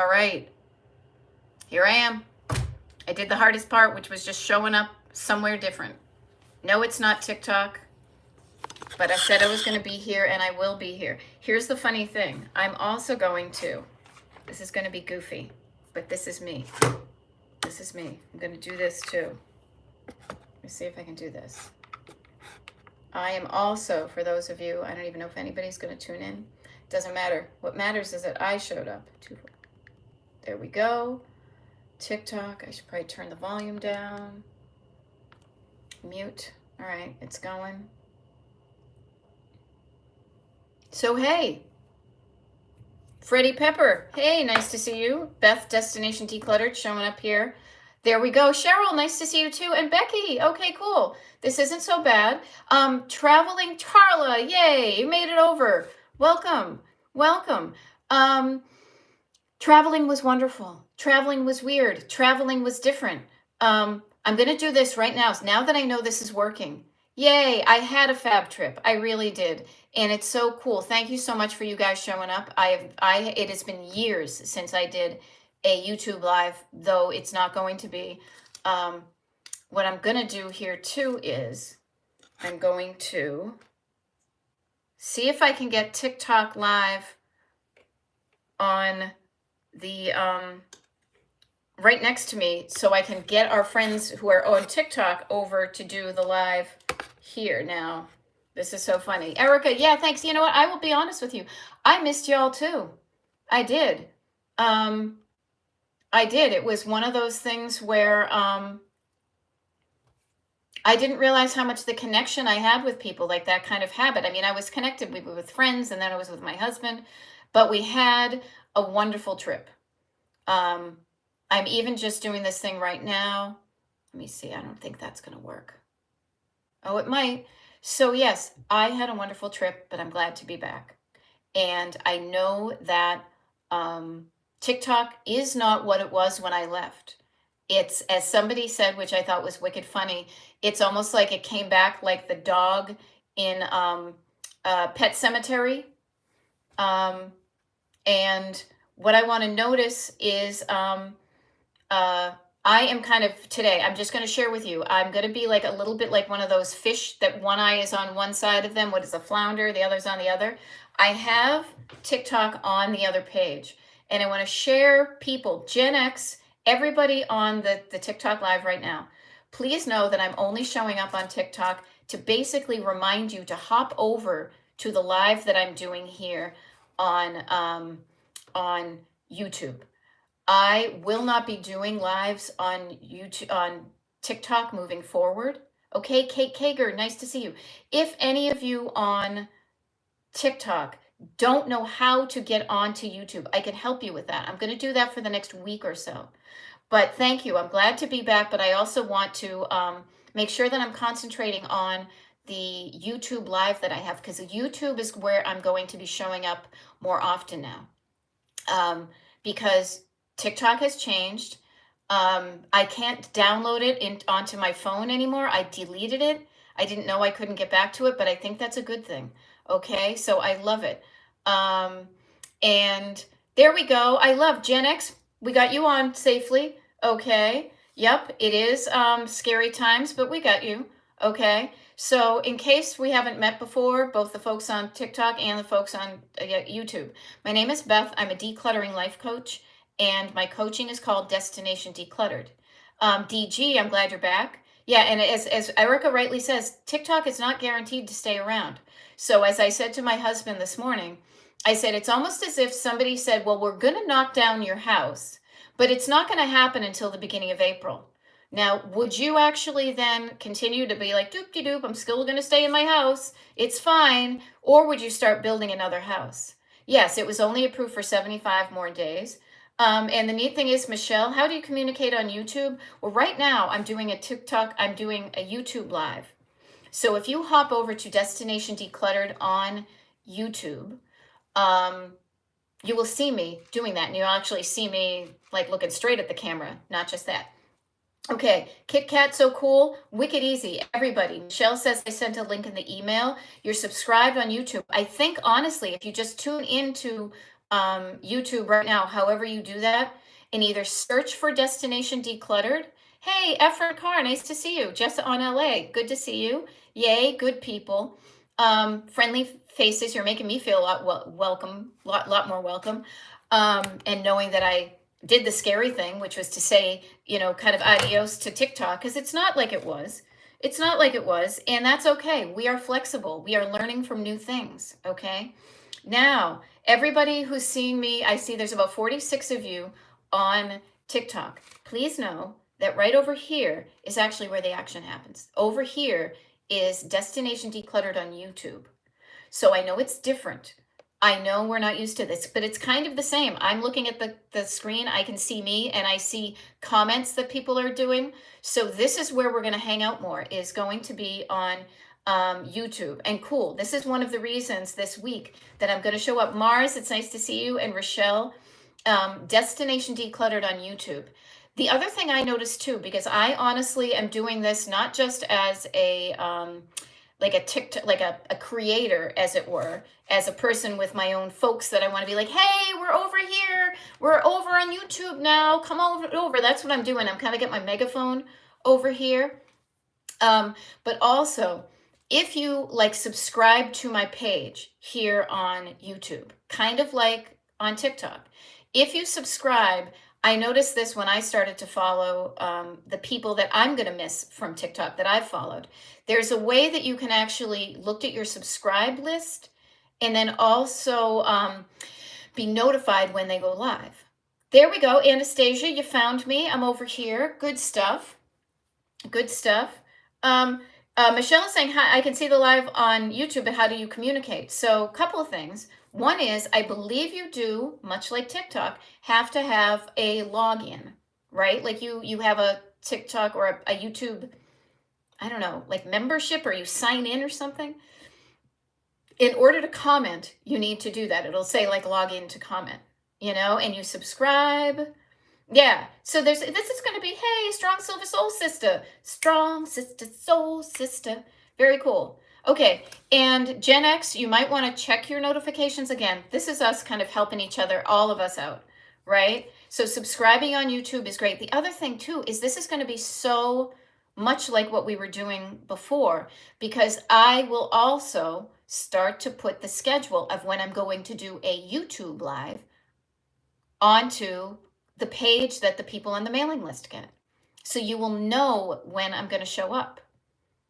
All right, here I am. I did the hardest part, which was just showing up somewhere different. No, it's not TikTok, but I said I was going to be here, and I will be here. Here's the funny thing. I'm also going to, this is going to be goofy, but this is me. This is me. I'm going to do this too. Let me see if I can do this. I am also, for those of you, I don't even know if anybody's going to tune in. Doesn't matter. What matters is that I showed up. There we go. TikTok. I should probably turn the volume down. Mute. All right, it's going. So, hey. Freddie Pepper. Hey, nice to see you. Beth, Destination Decluttered, showing up here. There we go. Cheryl, nice to see you too. And Becky. Okay, cool. This isn't so bad. Traveling Charla. Yay, you made it over. Welcome. Welcome. Traveling was wonderful. Traveling was weird. Traveling was different. I'm going to do this right now. Now that I know this is working. Yay, I had a fab trip. I really did. And it's so cool. Thank you so much for you guys showing up. It has been years since I did a YouTube live, though it's not going to be. What I'm going to do here too is I'm going to see if I can get TikTok live on the right next to me, so I can get our friends who are on TikTok over to do the live here now. This is so funny. Erica, yeah, thanks. You know what? I will be honest with you. I missed y'all too. I did. I did. It was one of those things where I didn't realize how much the connection I had with people, like that kind of habit. I mean, I was connected with friends, and then I was with my husband, but we had a wonderful trip. I'm even just doing this thing right now. Let me see. I don't think that's going to work. Oh, it might. So yes, I had a wonderful trip, but I'm glad to be back. And I know that TikTok is not what it was when I left. It's, as somebody said, which I thought was wicked funny, it's almost like it came back like the dog in Pet Cemetery. And what I want to notice is I am kind of, today, I'm just going to share with you, I'm going to be like a little bit like one of those fish that one eye is on one side of them. What is a flounder? The other's on the other. I have TikTok on the other page, and I want to share people, Gen X, everybody on the TikTok live right now. Please know that I'm only showing up on TikTok to basically remind you to hop over to the live that I'm doing here on YouTube. I will not be doing lives on YouTube, on TikTok moving forward. Okay, Kate Kager, nice to see you. If any of you on TikTok don't know how to get onto YouTube, I can help you with that. I'm going to do that for the next week or so. But thank you. I'm glad to be back, but I also want to make sure that I'm concentrating on the YouTube live that I have, because YouTube is where I'm going to be showing up more often now. Because TikTok has changed. I can't download it onto my phone anymore. I deleted it. I didn't know I couldn't get back to it, but I think that's a good thing. Okay, so I love it. And there we go. I love Gen X. We got you on safely. Okay. Yep, it is scary times, but we got you. Okay. So in case we haven't met before, both the folks on TikTok and the folks on YouTube, my name is Beth. I'm a decluttering life coach, and my coaching is called Destination Decluttered. DG, I'm glad you're back. Yeah, and as Erica rightly says, TikTok is not guaranteed to stay around. So as I said to my husband this morning, I said, it's almost as if somebody said, well, we're going to knock down your house, but it's not going to happen until the beginning of April. Now, would you actually then continue to be like, doop-de-doop, I'm still going to stay in my house, it's fine, or would you start building another house? Yes, it was only approved for 75 more days. And the neat thing is, Michelle, how do you communicate on YouTube? Well, right now I'm doing a TikTok, I'm doing a YouTube live. So if you hop over to Destination Decluttered on YouTube, you will see me doing that. And you'll actually see me like looking straight at the camera, not just that. Okay, Kit Kat, so cool, wicked easy, everybody. Michelle says I sent a link in the email. You're subscribed on YouTube. I think, honestly, if you just tune into YouTube right now, however you do that, and either search for Destination Decluttered. Hey, Efren Carr, nice to see you. Jess on LA, good to see you. Yay, good people. Friendly faces, you're making me feel a lot welcome, lot more welcome. And knowing that I did the scary thing, which was to say, kind of adios to TikTok, because it's not like it was. It's not like it was, and that's okay. We are flexible. We are learning from new things, okay? Now, everybody who's seeing me, I see there's about 46 of you on TikTok. Please know that right over here is actually where the action happens. Over here is Destination Decluttered on YouTube. So I know it's different. I know we're not used to this, but it's kind of the same. I'm looking at the screen. I can see me and I see comments that people are doing. So this is where we're going to hang out more, is going to be on YouTube. And cool, this is one of the reasons this week that I'm going to show up. Mars, it's nice to see you. And Rochelle, Destination Decluttered on YouTube. The other thing I noticed too, because I honestly am doing this not just as a like a TikTok, like a creator, as it were, as a person with my own folks that I want to be like, hey, we're over here, we're over on YouTube now, come over. That's what I'm doing. I'm kind of getting my megaphone over here. But also, if you like subscribe to my page here on YouTube, kind of like on TikTok, if you subscribe, I noticed this when I started to follow the people that I'm going to miss from TikTok that I've followed. There's a way that you can actually look at your subscribe list and then also be notified when they go live. There we go. Anastasia, you found me. I'm over here. Good stuff. Good stuff. Michelle is saying, hi, I can see the live on YouTube, but how do you communicate? So a couple of things. One is, I believe you do, much like TikTok, have to have a login, right? Like you have a TikTok or a YouTube, I don't know, like membership, or you sign in or something. In order to comment, you need to do that. It'll say like log in to comment, and you subscribe. Yeah, so this is going to be, hey, strong silver soul sister, strong sister, soul sister. Very cool. Okay, and Gen X, you might want to check your notifications again. This is us kind of helping each other, all of us out, right? So subscribing on YouTube is great. The other thing too is this is going to be so much like what we were doing before, because I will also start to put the schedule of when I'm going to do a YouTube live onto the page that the people on the mailing list get. So you will know when I'm going to show up.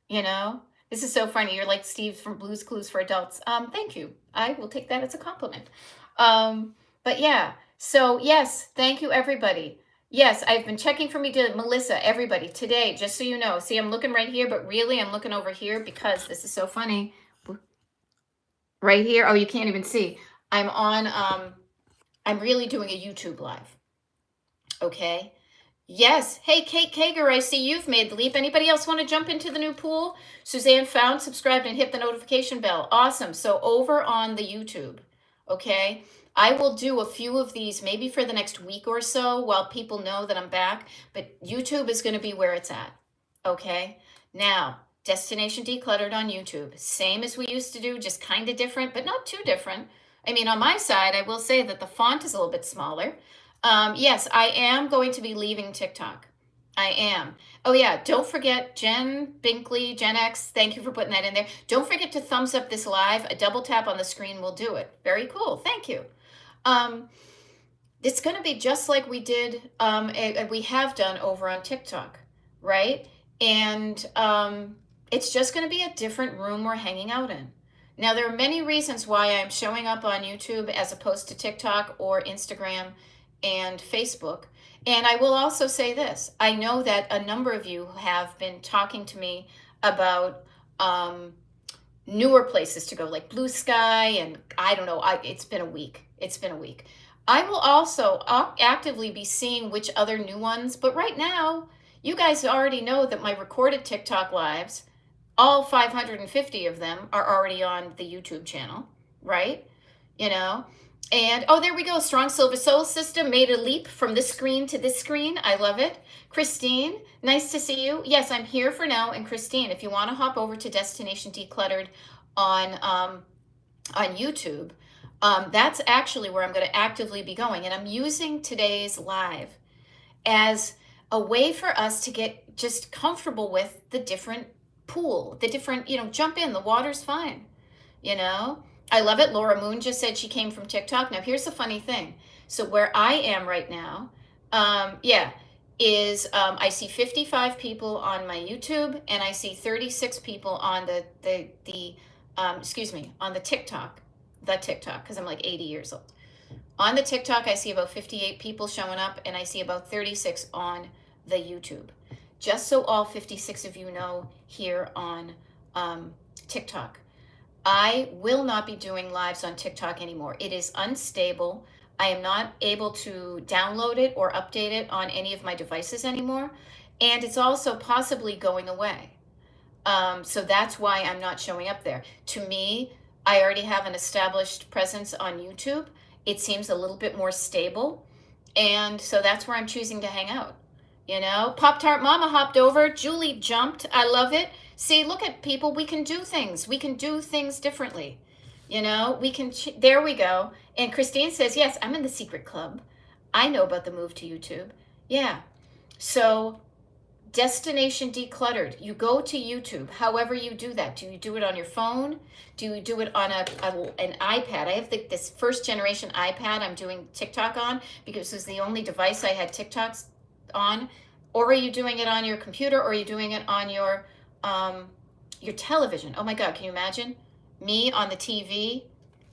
This is so funny. You're like Steve from Blue's Clues for Adults. Thank you. I will take that as a compliment. But yeah, so yes, thank you, everybody. Yes, I've been checking for me to Melissa, everybody, today, just so you know. See, I'm looking right here, but really I'm looking over here because this is so funny. Right here. Oh, you can't even see. I'm really doing a YouTube live. Okay. Yes. Hey, Kate Kager, I see you've made the leap. Anybody else want to jump into the new pool? Suzanne found, subscribed, and hit the notification bell. Awesome. So over on the YouTube, okay, I will do a few of these maybe for the next week or so while people know that I'm back. But YouTube is going to be where it's at. Okay. Now, Destination Decluttered on YouTube. Same as we used to do, just kind of different, but not too different. I mean, on my side, I will say that the font is a little bit smaller. Yes, I am going to be leaving TikTok. I am. Oh yeah, don't forget, Jen Binkley, Gen X, thank you for putting that in there. Don't forget to thumbs up this live. A double tap on the screen will do it. Very cool. Thank you. It's going to be just like we did, we have done over on TikTok, right? And it's just going to be a different room we're hanging out in. Now, there are many reasons why I'm showing up on YouTube as opposed to TikTok or Instagram and Facebook. And I will also say this. I know that a number of you have been talking to me about newer places to go, like Blue Sky, and I don't know, it's been a week. I will also actively be seeing which other new ones, but right now, you guys already know that my recorded TikTok lives, all 550 of them are already on the YouTube channel, right? And oh, there we go. Strong Silver Soul System made a leap from this screen to this screen. I love it. Christine, nice to see you. Yes, I'm here for now. And Christine, if you want to hop over to Destination Decluttered on YouTube, That's actually where I'm going to actively be going. And I'm using today's live as a way for us to get just comfortable with the different pool, the different, jump in, the water's fine, you know? I love it. Laura Moon just said she came from TikTok. Now, here's the funny thing. So where I am right now, I see 55 people on my YouTube, and I see 36 people on on the TikTok, because I'm like 80 years old. On the TikTok, I see about 58 people showing up, and I see about 36 on the YouTube. Just so all 56 of you know, here on TikTok, I will not be doing lives on TikTok anymore. It is unstable. I am not able to download it or update it on any of my devices anymore. And it's also possibly going away. So that's why I'm not showing up there. To me, I already have an established presence on YouTube. It seems a little bit more stable. And so that's where I'm choosing to hang out. Pop-Tart Mama hopped over. Julie jumped. I love it. See, look at people. We can do things. We can do things differently. There we go. And Christine says, yes, I'm in the secret club. I know about the move to YouTube. Yeah. So Destination Decluttered. You go to YouTube, however you do that. Do you do it on your phone? Do you do it on an iPad? I have this first generation iPad I'm doing TikTok on because it was the only device I had TikToks on. Or are you doing it on your computer, or are you doing it on your television? Oh my God, can you imagine? Me on the TV,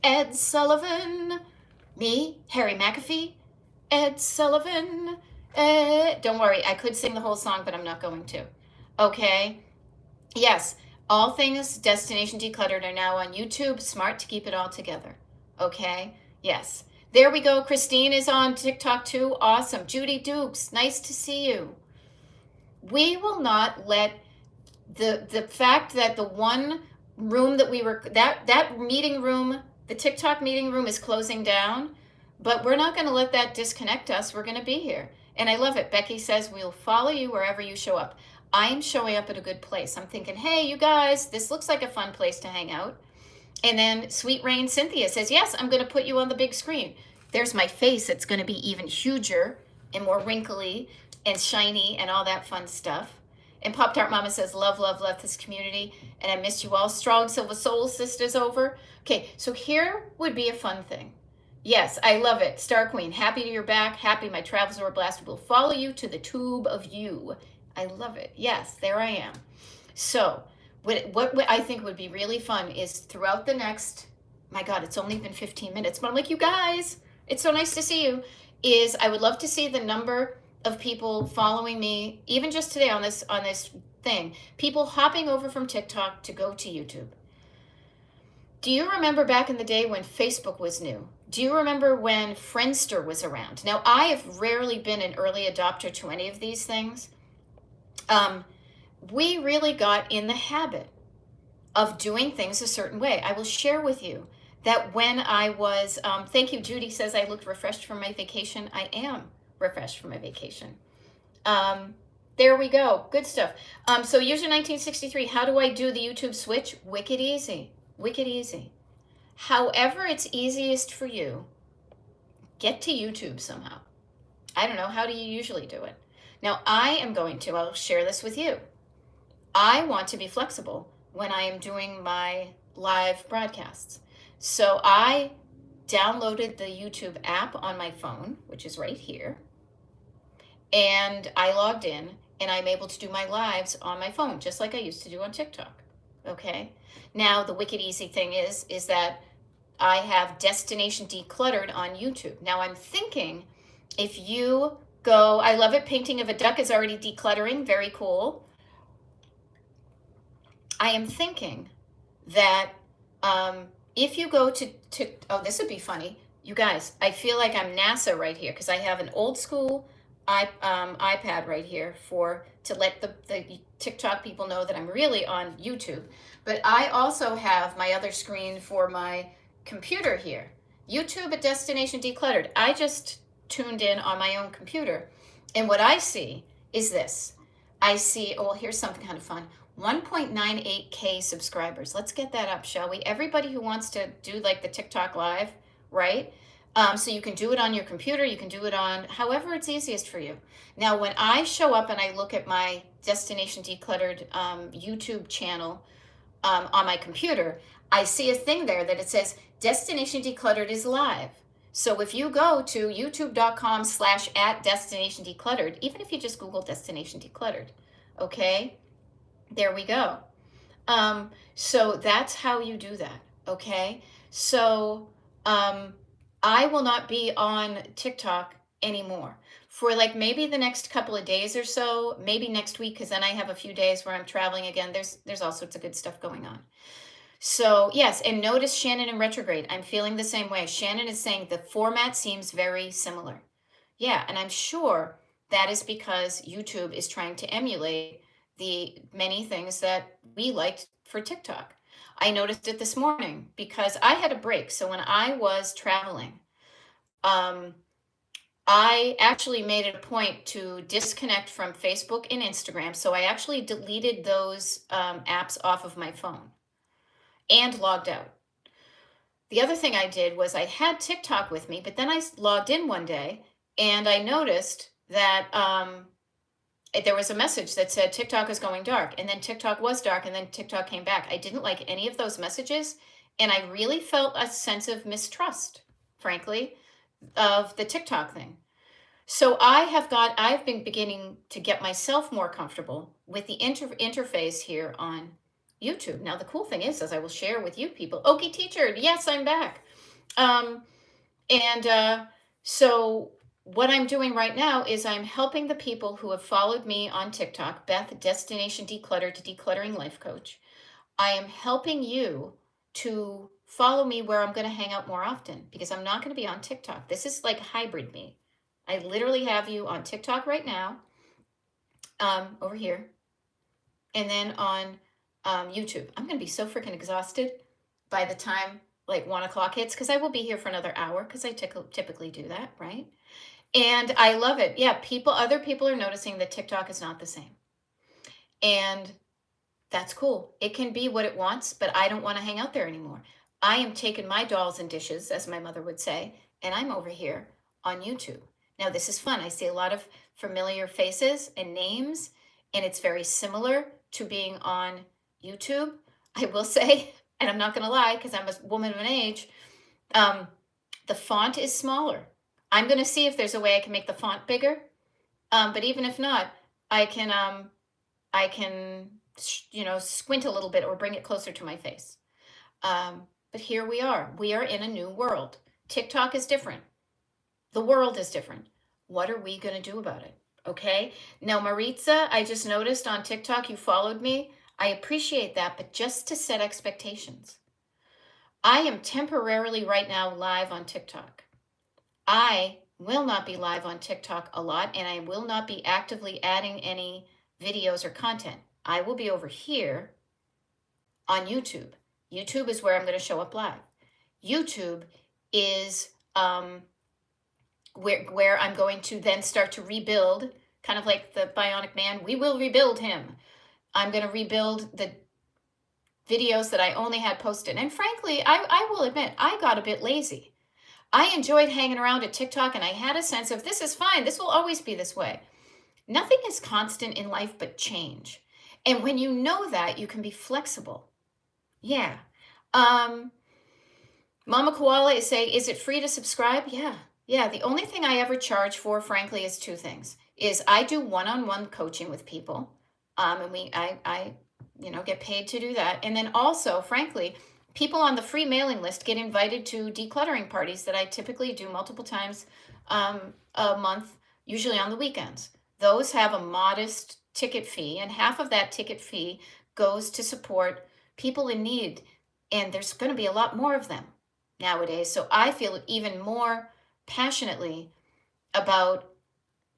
Ed Sullivan. Me, Harry McAfee, Ed Sullivan. Don't worry, I could sing the whole song, but I'm not going to. Okay. Yes, all things Destination Decluttered are now on YouTube. Smart to keep it all together. Okay. Yes. There we go. Christine is on TikTok too. Awesome. Judy Dukes, nice to see you. We will not let the fact that the one room that we were, that meeting room, the TikTok meeting room is closing down, but we're not going to let that disconnect us. We're going to be here. And I love it. Becky says, we'll follow you wherever you show up. I am showing up at a good place. I'm thinking, hey, you guys, this looks like a fun place to hang out. And then Sweet Rain Cynthia says, yes, I'm going to put you on the big screen. There's my face. It's going to be even huger and more wrinkly and shiny and all that fun stuff. And Pop Tart Mama says, love, love, love this community. And I missed you all. Strong Silver Soul Sisters over. Okay, so here would be a fun thing. Yes, I love it. Star Queen, happy you're back. Happy my travels were blasted. We'll follow you to the tube of you. I love it. Yes, there I am. So what I think would be really fun is throughout the next, my God, it's only been 15 minutes, but I'm like, you guys, it's so nice to see you, is I would love to see the number of people following me, even just today on this thing, people hopping over from TikTok to go to YouTube. Do you remember back in the day when Facebook was new? Do you remember when Friendster was around? Now, I have rarely been an early adopter to any of these things. We really got in the habit of doing things a certain way. I will share with you that when I was, thank you, Judy says I looked refreshed from my vacation. I am refreshed from my vacation. There we go. Good stuff. So user 1963, how do I do the YouTube switch? Wicked easy. Wicked easy. However it's easiest for you, get to YouTube somehow. I don't know, how do you usually do it? Now I'll share this with you. I want to be flexible when I am doing my live broadcasts. So I downloaded the YouTube app on my phone, which is right here. And I logged in and I'm able to do my lives on my phone, just like I used to do on TikTok. Okay. Now the wicked easy thing is that I have Destination Decluttered on YouTube. Now I'm thinking if you go, I love it. Painting of a duck is already decluttering. Very cool. I am thinking that if you go to oh, this would be funny. You guys, I feel like I'm NASA right here because I have an old school iPad right here to let the TikTok people know that I'm really on YouTube. But I also have my other screen for my computer here. YouTube at Destination Decluttered. I just tuned in on my own computer. And what I see is this. I see, oh, here's something kind of fun. 1.98K subscribers. Let's get that up, shall we? Everybody who wants to do like the TikTok live, right? So you can do it on your computer, you can do it on however it's easiest for you. Now, when I show up and I look at my Destination Decluttered YouTube channel on my computer, I see a thing there that it says Destination Decluttered is live. So if you go to youtube.com/@Destination Decluttered, even if you just Google Destination Decluttered, okay, there we go. So that's how you do that, okay? So I will not be on TikTok anymore for like maybe the next couple of days or so, maybe next week, because then I have a few days where I'm traveling again. There's all sorts of good stuff going on. So yes, and notice Shannon in retrograde. I'm feeling the same way. Shannon is saying the format seems very similar. Yeah, and I'm sure that is because YouTube is trying to emulate the many things that we liked for TikTok. I noticed it this morning because I had a break. So when I was traveling, um, I actually made it a point to disconnect from Facebook and Instagram. So I actually deleted those apps off of my phone and logged out. The other thing I did was I had TikTok with me, but then I logged in one day and I noticed that there was a message that said TikTok is going dark, and then TikTok was dark, and then TikTok came back. I didn't like any of those messages, and I really felt a sense of mistrust, frankly, of the TikTok thing. So I've been beginning to get myself more comfortable with the interface here on YouTube. Now, the cool thing is, as I will share with you people, Okie Teacher, yes, I'm back. Um, so what I'm doing right now is I'm helping the people who have followed me on TikTok, Beth, Destination Decluttered to Decluttering Life Coach. I am helping you to follow me where I'm going to hang out more often because I'm not going to be on TikTok. This is like hybrid me. I literally have you on TikTok right now, over here, and then on YouTube. I'm going to be so freaking exhausted by the time like 1 o'clock hits because I will be here for another hour because I typically do that, right? And I love it. Yeah, other people are noticing that TikTok is not the same. And that's cool. It can be what it wants, but I don't want to hang out there anymore. I am taking my dolls and dishes, as my mother would say, and I'm over here on YouTube. Now, this is fun. I see a lot of familiar faces and names, and it's very similar to being on YouTube. I will say, and I'm not going to lie because I'm a woman of an age, the font is smaller. I'm going to see if there's a way I can make the font bigger. But even if not, I can squint a little bit or bring it closer to my face. But here we are. We are in a new world. TikTok is different. The world is different. What are we going to do about it? Okay. Now, Maritza, I just noticed on TikTok you followed me. I appreciate that, but just to set expectations. I am temporarily right now live on TikTok. I will not be live on TikTok a lot, and I will not be actively adding any videos or content. I will be over here on YouTube. YouTube is where I'm going to show up live. YouTube is where I'm going to then start to rebuild, kind of like the Bionic Man. We will rebuild him. I'm going to rebuild the videos that I only had posted. And frankly, I will admit, I got a bit lazy. I enjoyed hanging around at TikTok, and I had a sense of this is fine. This will always be this way. Nothing is constant in life but change. And when you know that, you can be flexible. Yeah. Mama Koala is saying, is it free to subscribe? Yeah. Yeah. The only thing I ever charge for, frankly, is two things. Is I do one-on-one coaching with people. And I get paid to do that. And then also, frankly, people on the free mailing list get invited to decluttering parties that I typically do multiple times a month, usually on the weekends. Those have a modest ticket fee, and half of that ticket fee goes to support people in need. And there's going to be a lot more of them nowadays. So I feel even more passionately about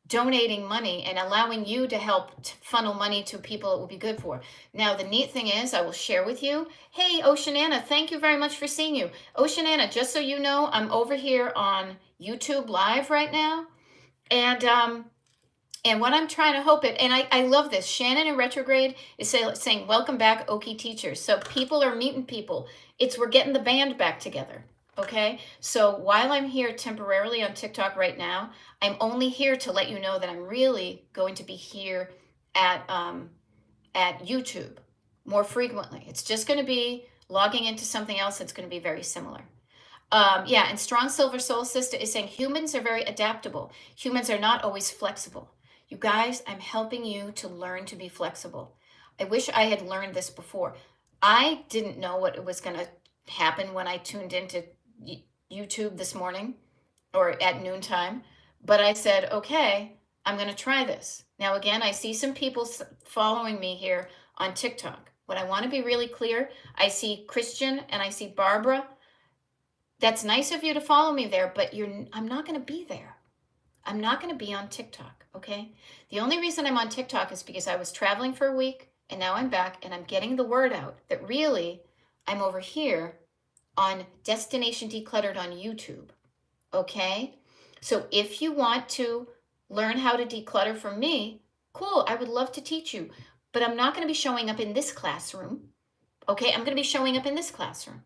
donating money and allowing you to help funnel money to people it will be good for. Now, the neat thing is, I will share with you. Hey, Oceanana, thank you very much for seeing you. Oceanana, just so you know, I'm over here on YouTube Live right now. And what I'm trying to hope it, and I love this. Shannon in retrograde is saying, welcome back, Okie Teachers. So people are meeting people. We're getting the band back together. Okay, so while I'm here temporarily on TikTok right now, I'm only here to let you know that I'm really going to be here at YouTube more frequently. It's just going to be logging into something else that's going to be very similar. Yeah, and Strong Silver Soul Sister is saying humans are very adaptable. Humans are not always flexible. You guys, I'm helping you to learn to be flexible. I wish I had learned this before. I didn't know what was going to happen when I tuned into YouTube this morning or at noontime, but I said, okay, I'm going to try this. Now, again, I see some people following me here on TikTok. What I want to be really clear, I see Christian and I see Barbara. That's nice of you to follow me there, but I'm not going to be there. I'm not going to be on TikTok, okay? The only reason I'm on TikTok is because I was traveling for a week and now I'm back and I'm getting the word out that really I'm over here on Destination Decluttered on YouTube, okay? So if you want to learn how to declutter from me, cool, I would love to teach you, but I'm not going to be showing up in this classroom, okay? I'm going to be showing up in this classroom,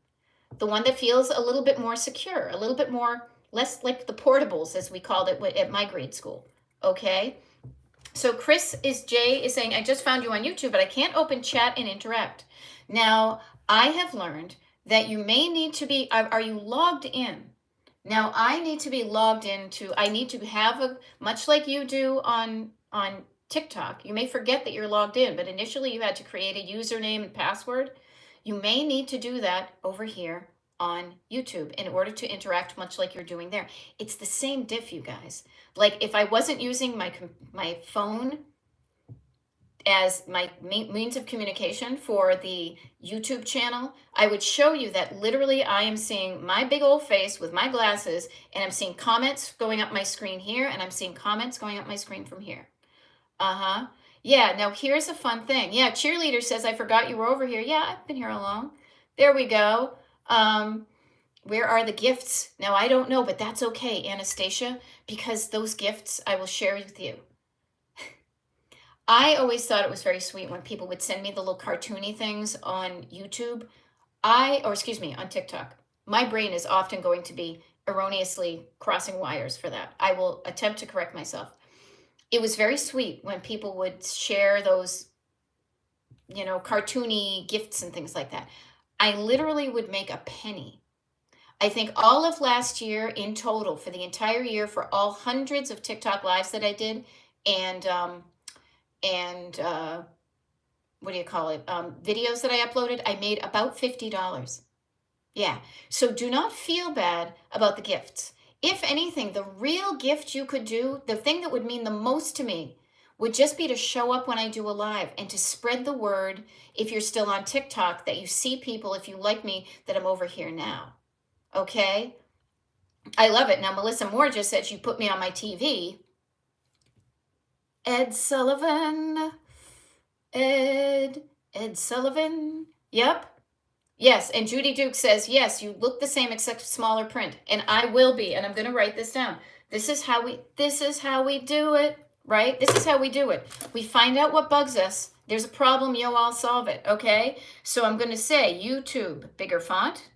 the one that feels a little bit more secure, a little bit more, less like the portables, as we called it at my grade school, okay? So Jay is saying, I just found you on YouTube, but I can't open chat and interact. Now, I have learned that you may need to be, are you logged in? Now, I need to be logged into, I need to have much like you do on TikTok, you may forget that you're logged in, but initially you had to create a username and password. You may need to do that over here on YouTube in order to interact much like you're doing there. It's the same diff, you guys. Like if I wasn't using my phone as my means of communication for the YouTube channel, I would show you that literally I am seeing my big old face with my glasses and I'm seeing comments going up my screen here and I'm seeing comments going up my screen from here. Uh-huh. Yeah, now here's a fun thing. Yeah, cheerleader says, I forgot you were over here. Yeah, I've been here all along. There we go. Where are the gifts? Now, I don't know, but that's okay, Anastasia, because those gifts I will share with you. I always thought it was very sweet when people would send me the little cartoony things on YouTube. On TikTok. My brain is often going to be erroneously crossing wires for that. I will attempt to correct myself. It was very sweet when people would share those, cartoony gifts and things like that. I literally would make a penny. I think all of last year in total, for the entire year, for all hundreds of TikTok lives that I did, and what do you call it? Videos that I uploaded, I made about $50. Yeah. So do not feel bad about the gifts. If anything, the real gift you could do, the thing that would mean the most to me, would just be to show up when I do a live and to spread the word, if you're still on TikTok, that you see people, if you like me, that I'm over here now. Okay? I love it. Now, Melissa Moore just said she put me on my TV. Ed Sullivan. Ed Sullivan. Yep. Yes, and Judy Duke says, yes, you look the same except smaller print. And I will be, and I'm going to write this down. This is how we do it, right? This is how we do it. We find out what bugs us. There's a problem, I'll solve it, okay? So I'm going to say YouTube, bigger font.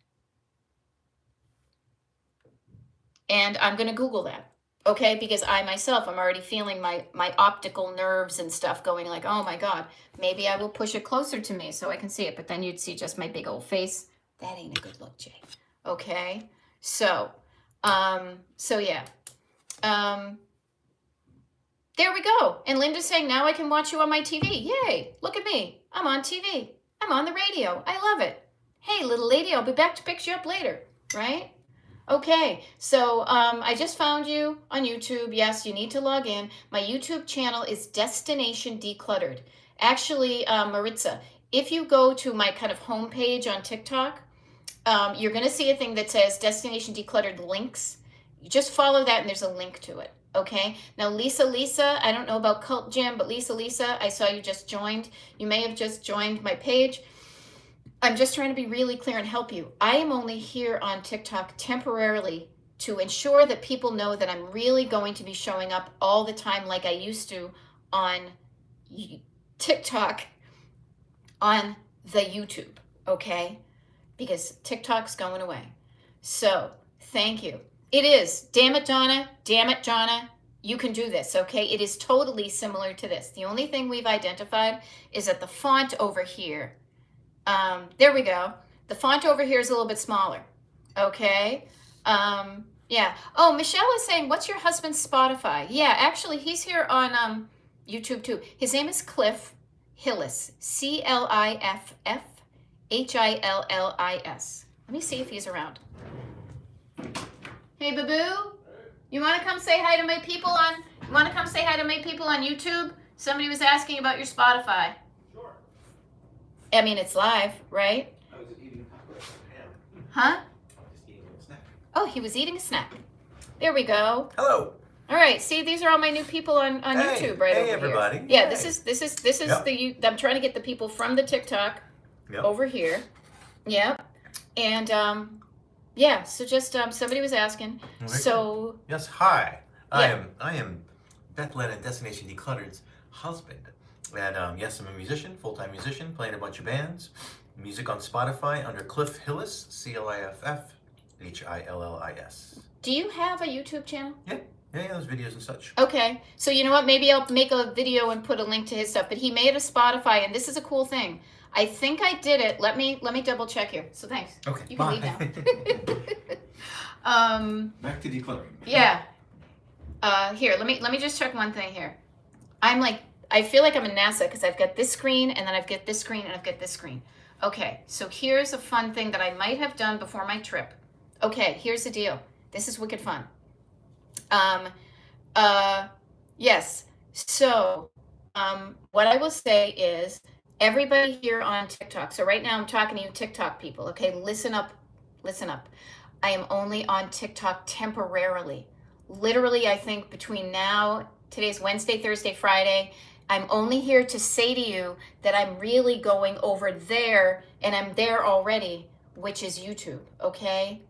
And I'm going to Google that, okay? Because I myself, I'm already feeling my optical nerves and stuff going like, oh my God, maybe I will push it closer to me so I can see it. But then you'd see just my big old face. That ain't a good look, Jay. Okay? So yeah. There we go. And Linda's saying, now I can watch you on my TV. Yay, look at me. I'm on TV. I'm on the radio. I love it. Hey, little lady, I'll be back to pick you up later, right? Okay, so I just found you on YouTube. Yes, you need to log in. My YouTube channel is Destination Decluttered. Actually, Maritza, if you go to my kind of homepage on TikTok, you're going to see a thing that says Destination Decluttered links. You just follow that and there's a link to it. Okay, now Lisa, I don't know about Cult Jim, but Lisa, I saw you just joined. You may have just joined my page. I'm just trying to be really clear and help you. I am only here on TikTok temporarily to ensure that people know that I'm really going to be showing up all the time like I used to on TikTok on the YouTube, okay? Because TikTok's going away. So thank you. It is. Damn it, Donna. Damn it, Jonna. You can do this, okay? It is totally similar to this. The only thing we've identified is that the font over here, there we go. The font over here is a little bit smaller, okay? Yeah. Oh, Michelle is saying, what's your husband's Spotify? Yeah, actually, he's here on YouTube too. His name is Cliff Hillis, Cliffhillis. Let me see if he's around. Hey, boo-boo. You want to come say hi to my people on? You want to come say hi to my people on YouTube? Somebody was asking about your Spotify. Sure. I mean, it's live, right? I was eating a ham. Huh? Just eating a snack. Oh, he was eating a snack. There we go. Hello. All right. See, these are all my new people on Hey. YouTube right Hey, over everybody. here. Yeah, Hey. this is Yep. I'm trying to get the people from the TikTok Yep. over here. Yep. And yeah, so just somebody was asking. Very So Yes, hi. Yeah. I am Beth and Destination Decluttered's husband. And yes, I'm a musician, full-time musician, playing a bunch of bands. Music on Spotify under Cliff Hillis, Cliffhillis. do you have a YouTube channel? Yeah, there's videos and such. Okay, so you know what? Maybe I'll make a video and put a link to his stuff. But he made a Spotify, and this is a cool thing. I think I did it. Let me double check here. So thanks. Okay, You can bye. leave now. Back to decluttering. Yeah. Here, let me just check one thing here. I feel like I'm in NASA because I've got this screen, and then I've got this screen, and I've got this screen. Okay, so here's a fun thing that I might have done before my trip. Okay, here's the deal. This is wicked fun. Yes. So, what I will say is everybody here on TikTok. So right now I'm talking to you TikTok people. Okay, listen up. Listen up. I am only on TikTok temporarily. Literally, I think between now, today's Wednesday, Thursday, Friday, I'm only here to say to you that I'm really going over there, and I'm there already, which is YouTube, okay?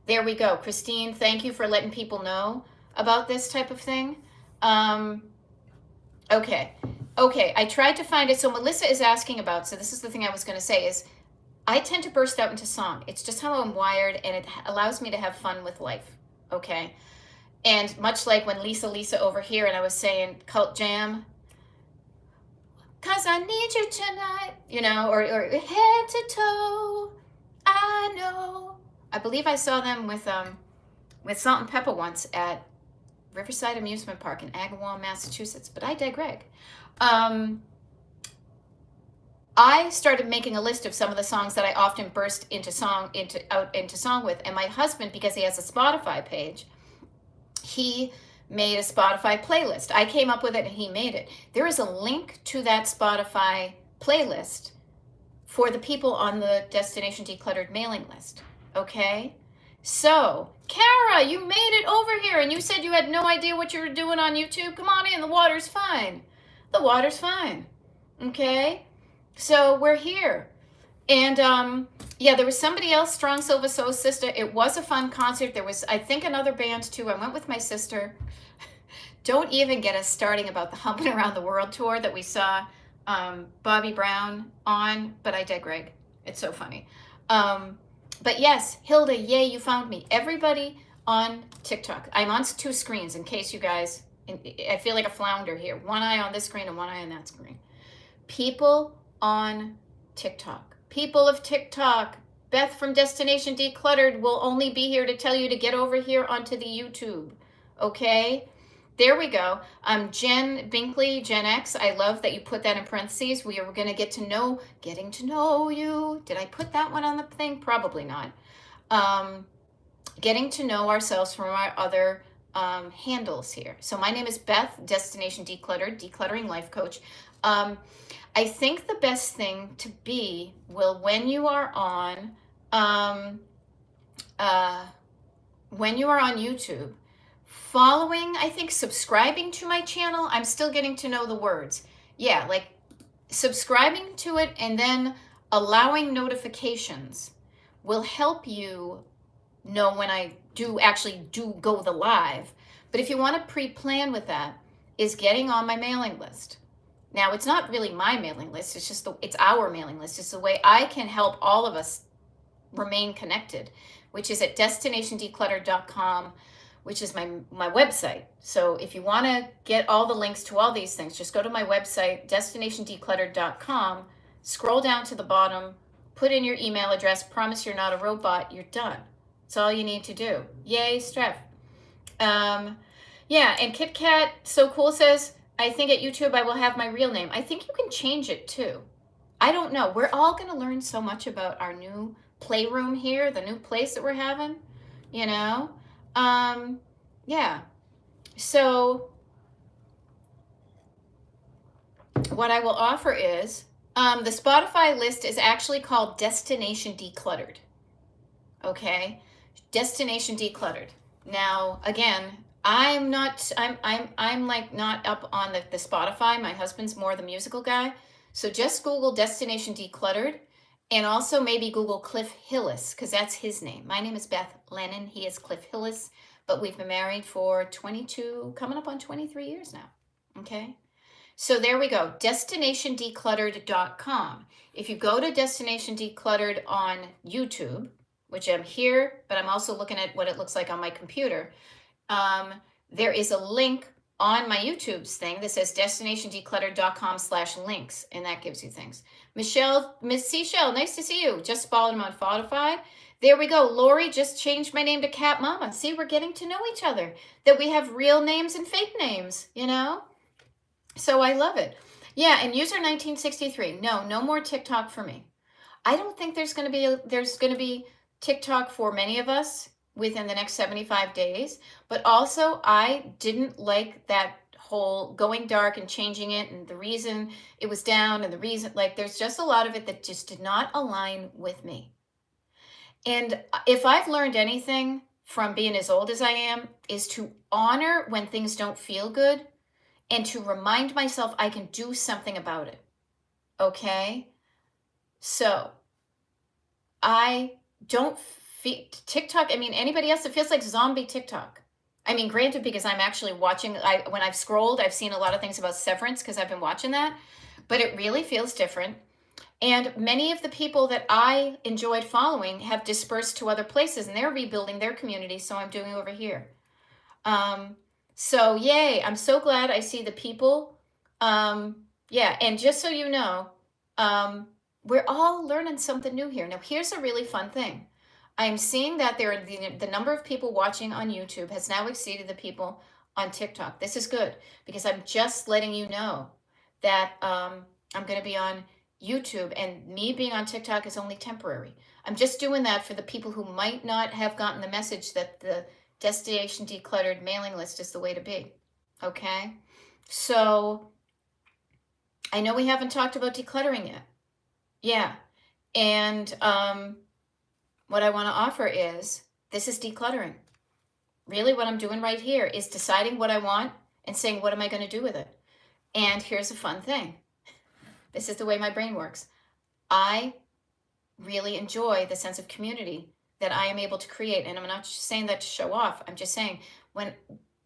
There we go. Christine, thank you for letting people know about this type of thing. Okay, I tried to find it. So Melissa is asking about, so this is the thing I was going to say, is I tend to burst out into song. It's just how I'm wired, and it allows me to have fun with life, okay? And much like when Lisa over here, and I was saying Cult Jam, cause I need you tonight, you know, or head to toe, I know. I believe I saw them with Salt and Pepper once at Riverside Amusement Park in Agawam, Massachusetts, but I digress. I started making a list of some of the songs that I often burst into song with, and my husband, because he has a Spotify page, he made a Spotify playlist. I came up with it and he made it. There is a link to that Spotify playlist for the people on the Destination Decluttered mailing list. Okay? So, Kara, you made it over here, and you said you had no idea what you were doing on YouTube. Come on in, the water's fine. The water's fine. Okay? So, we're here. And, yeah, there was somebody else, Strong Silver Soul Sister. It was a fun concert. There was, I think, another band, too. I went with my sister. Don't even get us starting about the Humping Around the World tour that we saw Bobby Brown on, but I digress. It's so funny. But yes, Hilda, yay, you found me. Everybody on TikTok. I'm on 2 screens in case you guys, I feel like a flounder here. One eye on this screen and one eye on that screen. People on TikTok. People of TikTok. Beth from Destination Decluttered will only be here to tell you to get over here onto the YouTube. Okay? There we go. Jen Binkley, Gen X. I love that you put that in parentheses. We are going to getting to know you. Did I put that one on the thing? Probably not. Getting to know ourselves from our other handles here. So my name is Beth, Destination Decluttered, Decluttering Life Coach. I think the best thing to be when you are on YouTube, following, I think subscribing to my channel. I'm still getting to know the words. Yeah, like subscribing to it and then allowing notifications will help you know when I do go the live. But if you want to pre-plan with that, is getting on my mailing list. Now, it's not really my mailing list. It's our mailing list. It's the way I can help all of us remain connected. which is at destinationdecluttered.com, which is my website. So if you want to get all the links to all these things, just go to my website, destinationdecluttered.com, scroll down to the bottom, put in your email address, promise you're not a robot, you're done. That's all you need to do. Yay, Steph. Yeah, and Kit Kat So Cool says, I think at YouTube I will have my real name. I think you can change it too. I don't know. We're all going to learn so much about our new playroom here, the new place that we're having, you know? Yeah. So what I will offer is, the Spotify list is actually called Destination Decluttered. Okay? Destination Decluttered. Now, again, I'm like not up on the Spotify. My husband's more the musical guy. So just Google Destination Decluttered, and also maybe Google Cliff Hillis, because that's his name. My name is Beth Lennon. He is Cliff Hillis, but we've been married for 22, coming up on 23 years now. Okay? So there we go, destinationdecluttered.com. If you go to Destination Decluttered on YouTube, which I'm here, but I'm also looking at what it looks like on my computer, there is a link on my YouTube's thing that says destinationdecluttered.com/links, and that gives you things. Miss Seashell, nice to see you. Just followed him on Spotify. There we go. Lori just changed my name to Cat Mama. See, we're getting to know each other, that we have real names and fake names, you know? So I love it. Yeah, and user 1963. No more TikTok for me. I don't think there's going to be TikTok for many of us within the next 75 days. But also, I didn't like that whole going dark and changing it, and the reason it was down, and the reason, like, there's just a lot of it that just did not align with me. And if I've learned anything from being as old as I am, is to honor when things don't feel good, and to remind myself I can do something about it. Okay? So I don't feel TikTok. I mean, anybody else, it feels like zombie TikTok. I mean, granted, because I'm actually watching, when I've scrolled, I've seen a lot of things about Severance because I've been watching that, but it really feels different. And many of the people that I enjoyed following have dispersed to other places, and they're rebuilding their community. So I'm doing over here. So yay, I'm so glad I see the people. Yeah, and just so you know, we're all learning something new here. Now, here's a really fun thing. I'm seeing that the number of people watching on YouTube has now exceeded the people on TikTok. This is good, because I'm just letting you know that I'm going to be on YouTube, and me being on TikTok is only temporary. I'm just doing that for the people who might not have gotten the message that the Destination Decluttered mailing list is the way to be. Okay? So I know we haven't talked about decluttering yet. Yeah. And what I want to offer is, this is decluttering. Really, what I'm doing right here is deciding what I want and saying, what am I going to do with it? And here's a fun thing. This is the way my brain works. I really enjoy the sense of community that I am able to create. And I'm not just saying that to show off. I'm just saying, when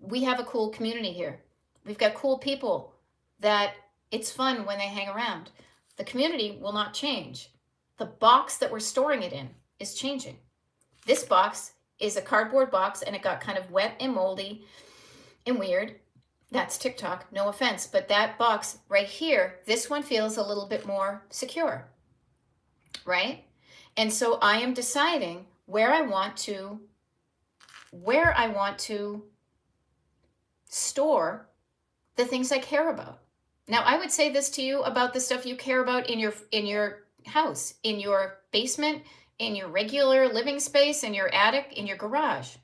we have a cool community here, we've got cool people that it's fun when they hang around. The community will not change. The box that we're storing it in is changing. This box is a cardboard box, and it got kind of wet and moldy and weird. That's TikTok, no offense, but that box right here, this one feels a little bit more secure, right? And so I am deciding where I want to store the things I care about. Now, I would say this to you about the stuff you care about in your house, in your basement, in your regular living space, in your attic, in your garage.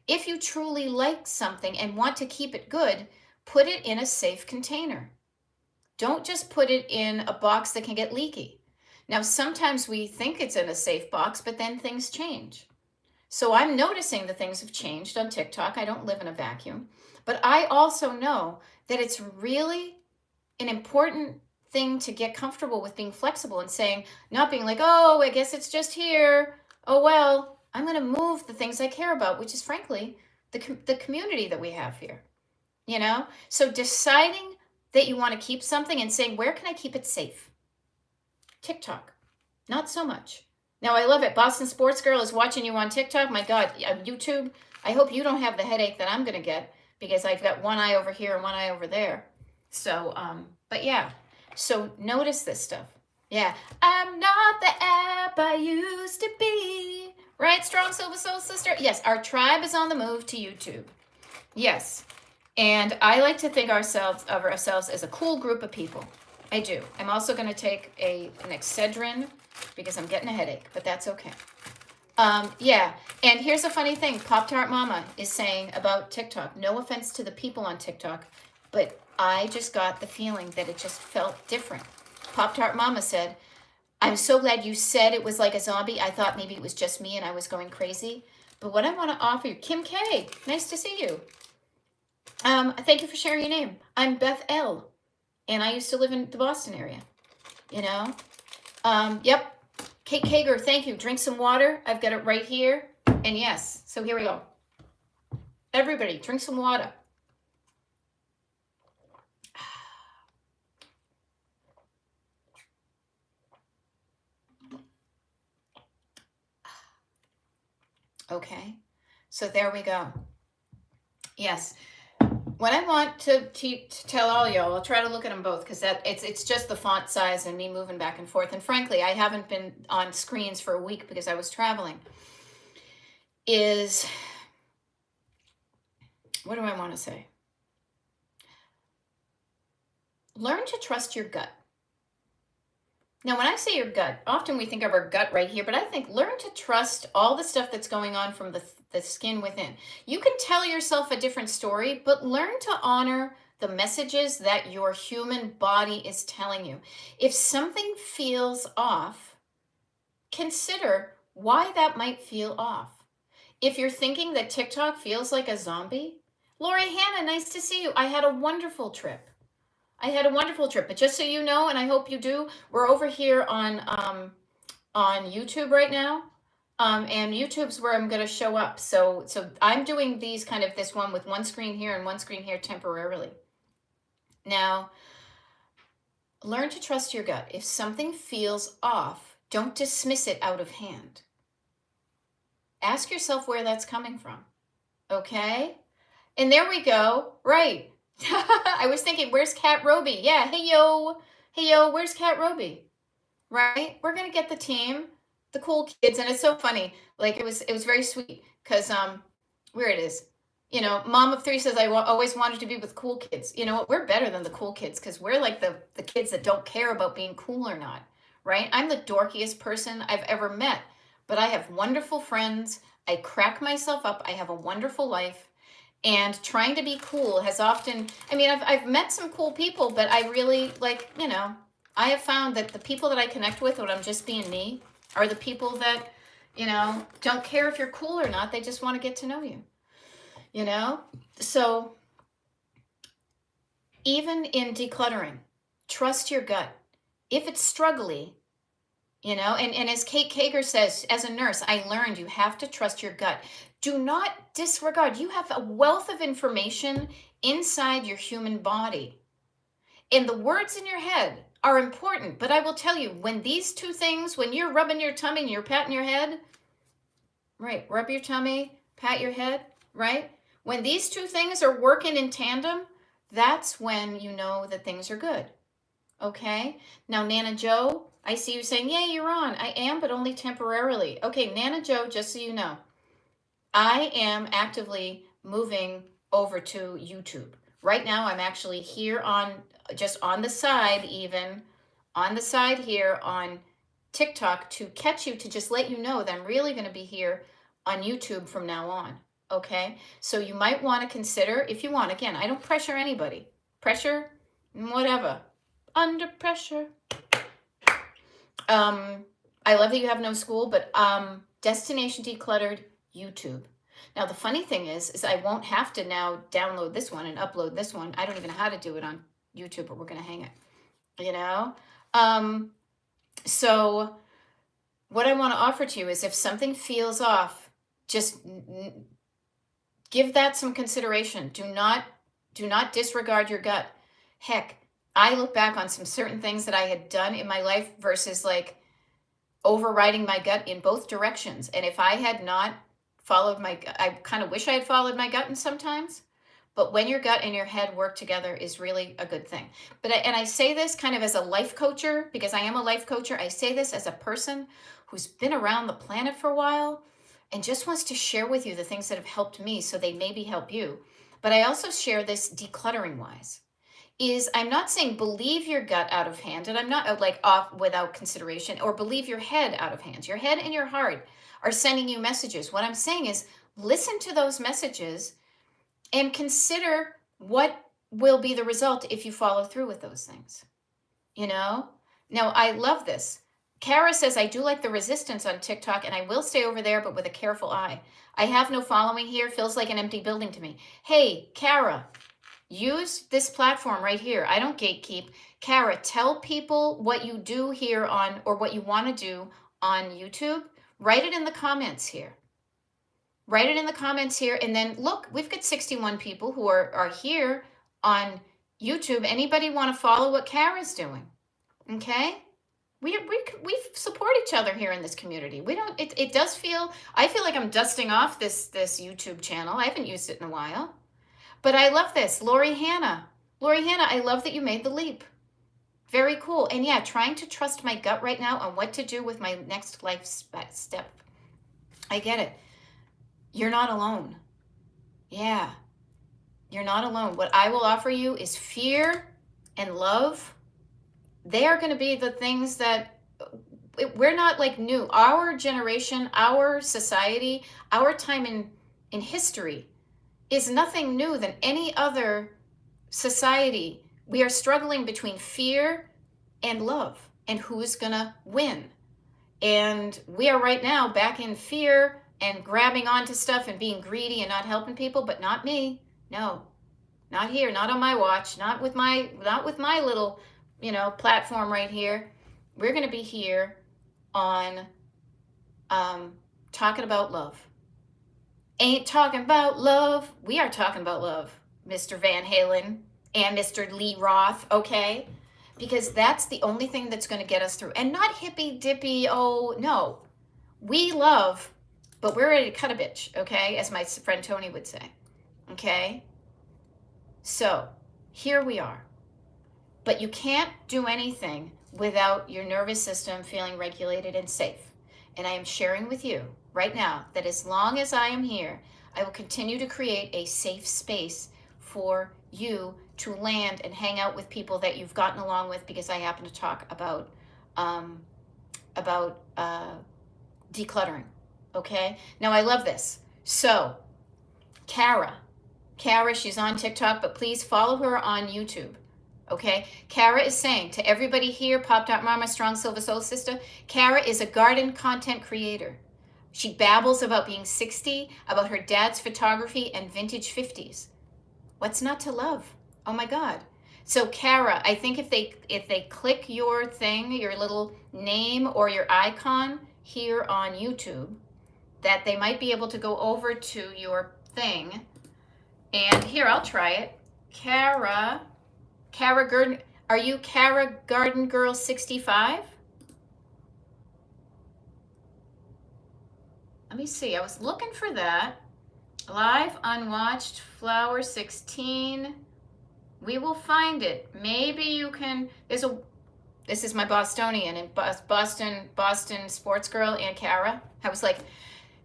If you truly like something and want to keep it good, put it in a safe container. Don't just put it in a box that can get leaky. Now, sometimes we think it's in a safe box, but then things change. So I'm noticing that things have changed on TikTok. I don't live in a vacuum. But I also know that it's really an important thing to get comfortable with being flexible and saying, not being like, oh, I guess it's just here. Oh, well, I'm going to move the things I care about, which is frankly the community that we have here. You know? So deciding that you want to keep something and saying, where can I keep it safe? TikTok, not so much. Now, I love it. Boston Sports Girl is watching you on TikTok. My God, YouTube. I hope you don't have the headache that I'm going to get, because I've got one eye over here and one eye over there. So, but yeah. So notice this stuff. Yeah. I'm not the app I used to be. Right? Strong Silver Soul Sister. Yes, our tribe is on the move to YouTube. Yes. And I like to think of ourselves as a cool group of people. I do. I'm also going to take an Excedrin because I'm getting a headache, but that's okay. Yeah. And here's a funny thing. Pop-Tart Mama is saying about TikTok. No offense to the people on TikTok, but I just got the feeling that it just felt different. Pop-Tart Mama said, I'm so glad you said it was like a zombie. I thought maybe it was just me and I was going crazy. But what I want to offer you, Kim K, nice to see you. Thank you for sharing your name. I'm Beth L, and I used to live in the Boston area, you know? Yep. Kate Kager, thank you. Drink some water. I've got it right here. And yes, so here we go. Everybody, drink some water. Okay, so there we go. Yes. What I want to tell all y'all, I'll try to look at them both because it's just the font size and me moving back and forth. And frankly, I haven't been on screens for a week because I was traveling. Is, what do I want to say? Learn to trust your gut. Now, when I say your gut, often we think of our gut right here, but I think learn to trust all the stuff that's going on from the skin within. You can tell yourself a different story, but learn to honor the messages that your human body is telling you. If something feels off, consider why that might feel off. If you're thinking that TikTok feels like a zombie, Lori Hannah, nice to see you. I had a wonderful trip. But just so you know, and I hope you do, we're over here on YouTube right now. And YouTube's where I'm going to show up. So I'm doing these kind of this one with one screen here and one screen here temporarily. Now, learn to trust your gut. If something feels off, don't dismiss it out of hand. Ask yourself where that's coming from. Okay? And there we go. Right. I was thinking, where's Cat Roby? Yeah, hey yo, where's Cat Roby? Right? We're gonna get the team, the cool kids, and it's so funny. Like it was very sweet because where it is, you know, Mom of Three says I always wanted to be with cool kids. You know what? We're better than the cool kids because we're like the kids that don't care about being cool or not. Right? I'm the dorkiest person I've ever met, but I have wonderful friends. I crack myself up. I have a wonderful life. And trying to be cool has often, I mean, I've met some cool people, but I really like, you know, I have found that the people that I connect with when I'm just being me are the people that, you know, don't care if you're cool or not. They just want to get to know you, you know? So even in decluttering, trust your gut. If it's struggly, you know, and as Kate Kager says, as a nurse, I learned you have to trust your gut. Do not disregard. You have a wealth of information inside your human body. And the words in your head are important. But I will tell you, when these two things, when you're rubbing your tummy and you're patting your head, right, rub your tummy, pat your head, right? When these two things are working in tandem, that's when you know that things are good. Okay? Now, Nana Joe, I see you saying, yeah, you're on. I am, but only temporarily. Okay, Nana Joe, just so you know, I am actively moving over to YouTube. Right now, I'm actually here just on the side even, on the side here on TikTok to catch you, to just let you know that I'm really going to be here on YouTube from now on. Okay? So you might want to consider, if you want, again, I don't pressure anybody. Pressure, whatever. Under pressure. I love that you have no school, but Destination Decluttered YouTube. Now, the funny thing is I won't have to now download this one and upload this one. I don't even know how to do it on YouTube, but we're going to hang it, you know? So what I want to offer to you is if something feels off, just give that some consideration. Do not disregard your gut. Heck, I look back on some certain things that I had done in my life versus like, overriding my gut in both directions. And if I had not followed my gut, I kind of wish I had followed my gut in sometimes. But when your gut and your head work together is really a good thing. And I say this kind of as a life coacher, because I am a life coacher. I say this as a person who's been around the planet for a while and just wants to share with you the things that have helped me so they maybe help you. But I also share this decluttering wise. Is I'm not saying believe your gut out of hand, and I'm not like off without consideration, or believe your head out of hand. Your head and your heart are sending you messages. What I'm saying is listen to those messages and consider what will be the result if you follow through with those things. You know? Now, I love this. Kara says, I do like the resistance on TikTok, and I will stay over there, but with a careful eye. I have no following here. Feels like an empty building to me. Hey, Kara, use this platform right here. I don't gatekeep. Kara, tell people what you do here on, or what you want to do on YouTube. Write it in the comments here. Write it in the comments here. And then look, we've got 61 people who are here on YouTube. Anybody want to follow what Kara's doing? Okay. We support each other here in this community. We don't, it does feel, I feel like I'm dusting off this YouTube channel. I haven't used it in a while, but I love this. Lori Hannah, I love that you made the leap. Very cool. And yeah, trying to trust my gut right now on what to do with my next life step. I get it. You're not alone. Yeah, you're not alone. What I will offer you is fear and love. They are going to be the things that we're not like new. Our generation, our society, our time in history is nothing new than any other society. We are struggling between fear and love, and who's going to win. And we are right now back in fear and grabbing onto stuff and being greedy and not helping people, but not me. No, not here, not on my watch, not with my little, platform right here. We're going to be here on talking about love. Ain't talking about love. We are talking about love, Mr. Van Halen and Mr. Lee Roth, okay? Because that's the only thing that's going to get us through. And not hippy dippy, oh, no. We love, but we're ready to cut a bitch, okay? As my friend Tony would say, okay? So here we are. But you can't do anything without your nervous system feeling regulated and safe. And I am sharing with you right now that as long as I am here, I will continue to create a safe space for you to land and hang out with people that you've gotten along with, because I happen to talk about decluttering. Okay? Now I love this. So, Kara, she's on TikTok, but please follow her on YouTube. Okay? Kara is saying to everybody here, Pop Dot Mama, Strong Silver Soul Sister, Kara is a garden content creator. She babbles about being 60, about her dad's photography and vintage 50s. What's not to love? Oh my God. So Kara, I think if they click your thing, your little name or your icon here on YouTube, that they might be able to go over to your thing. And here, I'll try it. Kara Garden, are you Kara Garden Girl 65? Let me see, I was looking for that. Live Unwatched Flower 16. We will find it. Maybe you can, this is my Bostonian and Boston sports girl and Kara. I was like,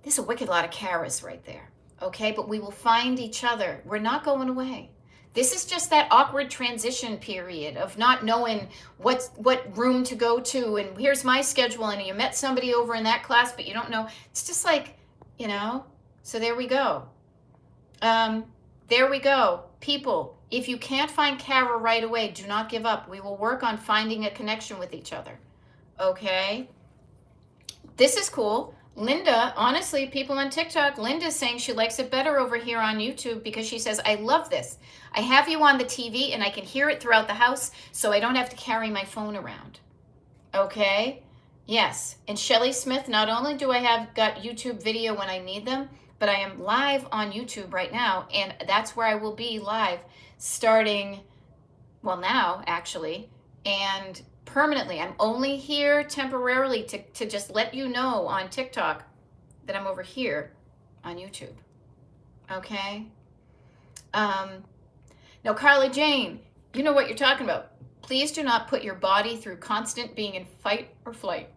there's a wicked lot of Karas right there. Okay, but we will find each other. We're not going away. This is just that awkward transition period of not knowing what room to go to, and here's my schedule, and you met somebody over in that class, but you don't know. It's just like, so there we go. There we go. People, if you can't find Kara right away, do not give up. We will work on finding a connection with each other. Okay? This is cool. Linda, honestly, people on TikTok, Linda's saying she likes it better over here on YouTube because she says, I love this. I have you on the TV and I can hear it throughout the house, so I don't have to carry my phone around. Okay? Yes. And Shelly Smith, not only do I have got YouTube video when I need them, but I am live on YouTube right now, and that's where I will be live starting, well, now, actually, and permanently. I'm only here temporarily to just let you know on TikTok that I'm over here on YouTube. Okay? Now, Carla Jane, you know what you're talking about. Please do not put your body through constant being in fight or flight.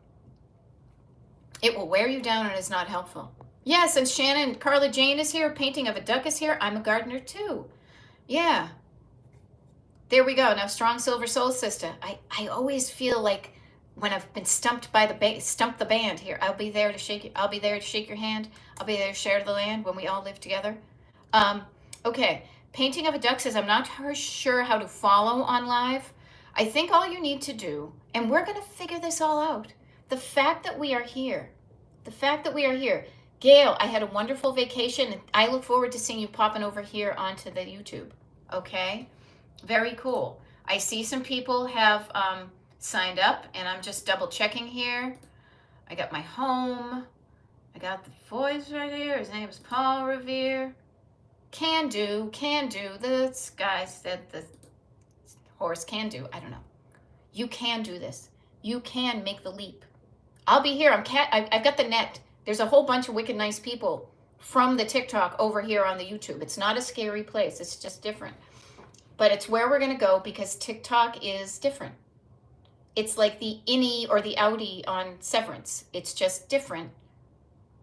It will wear you down and is not helpful. Yes, and Shannon, Carla Jane is here. Painting of a Duck is here. I'm a gardener too. Yeah. There we go. Now, Strong Silver Soul Sister. I always feel like when I've been stumped by the band here, I'll be there to shake you. I'll be there to shake your hand. I'll be there to share the land when we all live together. Okay. Painting of a Duck says, I'm not sure how to follow on live. I think all you need to do, and we're going to figure this all out. The fact that we are here. Gail, I had a wonderful vacation. I look forward to seeing you popping over here onto the YouTube. Okay? Very cool. I see some people have signed up, and I'm just double checking here. I got my home. I got the voice right here. His name is Paul Revere. Can do. This guy said the horse can do. I don't know. You can do this. You can make the leap. I'll be here. I've got the net. There's a whole bunch of wicked nice people from the TikTok over here on the YouTube. It's not a scary place. It's just different. But it's where we're going to go because TikTok is different. It's like the innie or the outie on Severance. It's just different.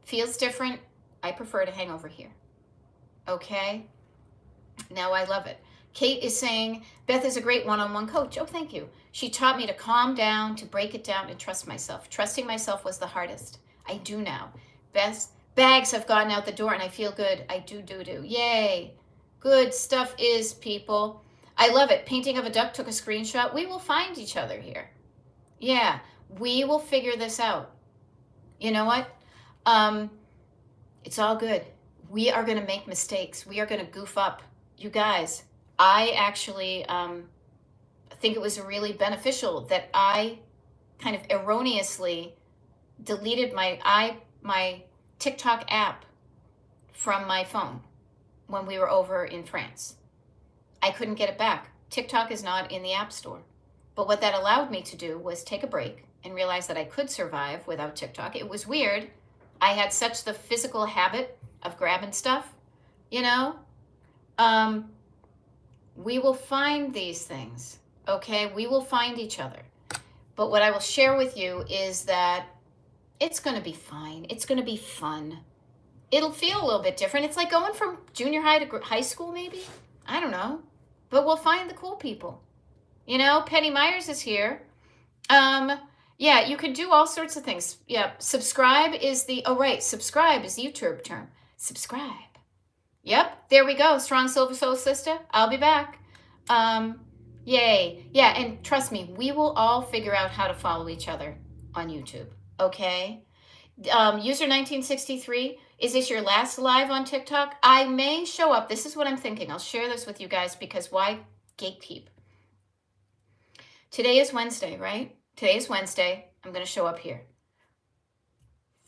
Feels different. I prefer to hang over here. Okay? Now I love it. Kate is saying, Beth is a great one-on-one coach. Oh, thank you. She taught me to calm down, to break it down, and trust myself. Trusting myself was the hardest. I do now. Beth's bags have gotten out the door, and I feel good. I do. Yay. Good stuff is, people. I love it. Painting of a Duck took a screenshot. We will find each other here. Yeah, we will figure this out. You know what? It's all good. We are going to make mistakes. We are going to goof up. You guys, I actually think it was really beneficial that I kind of erroneously deleted my TikTok app from my phone when we were over in France. I couldn't get it back. TikTok is not in the App Store. But what that allowed me to do was take a break and realize that I could survive without TikTok. It was weird. I had such the physical habit of grabbing stuff, you know? We will find these things, okay? We will find each other. But what I will share with you is that it's going to be fine. It's going to be fun. It'll feel a little bit different. It's like going from junior high to high school, maybe. I don't know. But we'll find the cool people. You know, Penny Myers is here. Yeah, you can do all sorts of things. Yeah, subscribe is subscribe is the YouTube term. Subscribe. Yep, there we go. Strong Silver Soul Sister. I'll be back. Yay. Yeah, and trust me, we will all figure out how to follow each other on YouTube. Okay? User 1963, is this your last live on TikTok? I may show up. This is what I'm thinking. I'll share this with you guys because why gatekeep? Today is Wednesday, right? Today is Wednesday. I'm going to show up here.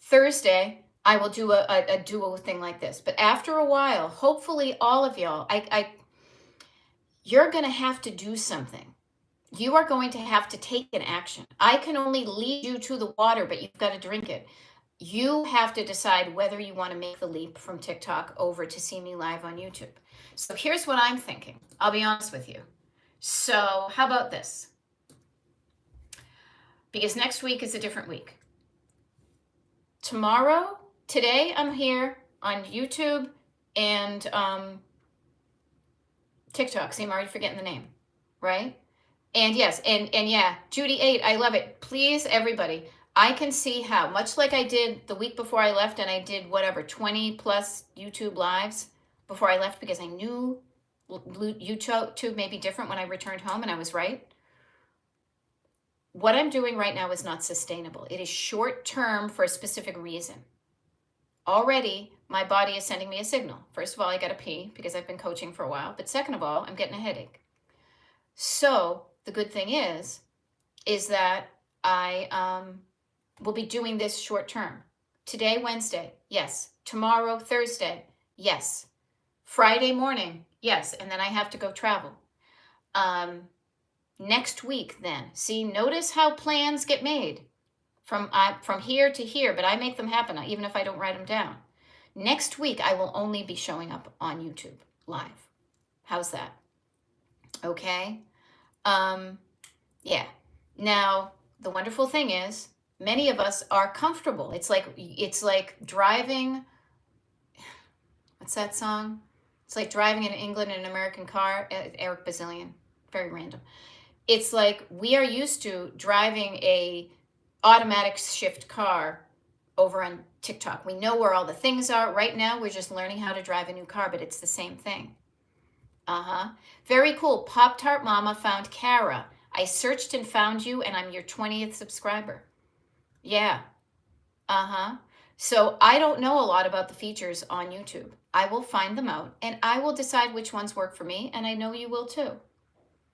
Thursday, I will do a duo thing like this. But after a while, hopefully all of y'all, you're going to have to do something. You are going to have to take an action. I can only lead you to the water, but you've got to drink it. You have to decide whether you want to make the leap from TikTok over to see me live on YouTube. So here's what I'm thinking. I'll be honest with you. So how about this? Because next week is a different week. Today I'm here on YouTube and TikTok. See, I'm already forgetting the name, right? And yes, and yeah, Judy 8, I love it. Please, everybody, I can see how, much like I did the week before I left, and I did 20 plus YouTube lives before I left because I knew YouTube may be different when I returned home, and I was right. What I'm doing right now is not sustainable. It is short term for a specific reason. Already, my body is sending me a signal. First of all, I got to pee because I've been coaching for a while. But second of all, I'm getting a headache. So the good thing is that I will be doing this short term. Today, Wednesday, yes. Tomorrow, Thursday, yes. Friday morning, yes. And then I have to go travel. Next week then. See, notice how plans get made from here to here, but I make them happen even if I don't write them down. Next week, I will only be showing up on YouTube live. How's that? Okay. Yeah. Now, the wonderful thing is, many of us are comfortable. It's like driving. What's that song? It's like driving in England in an American car. Eric Bazillion. Very random. It's like we are used to driving a automatic shift car over on TikTok. We know where all the things are. Right now, we're just learning how to drive a new car, but it's the same thing. Very cool. Pop-Tart Mama found Kara. I searched and found you, and I'm your 20th subscriber. Yeah. So I don't know a lot about the features on YouTube. I will find them out, and I will decide which ones work for me, and I know you will too.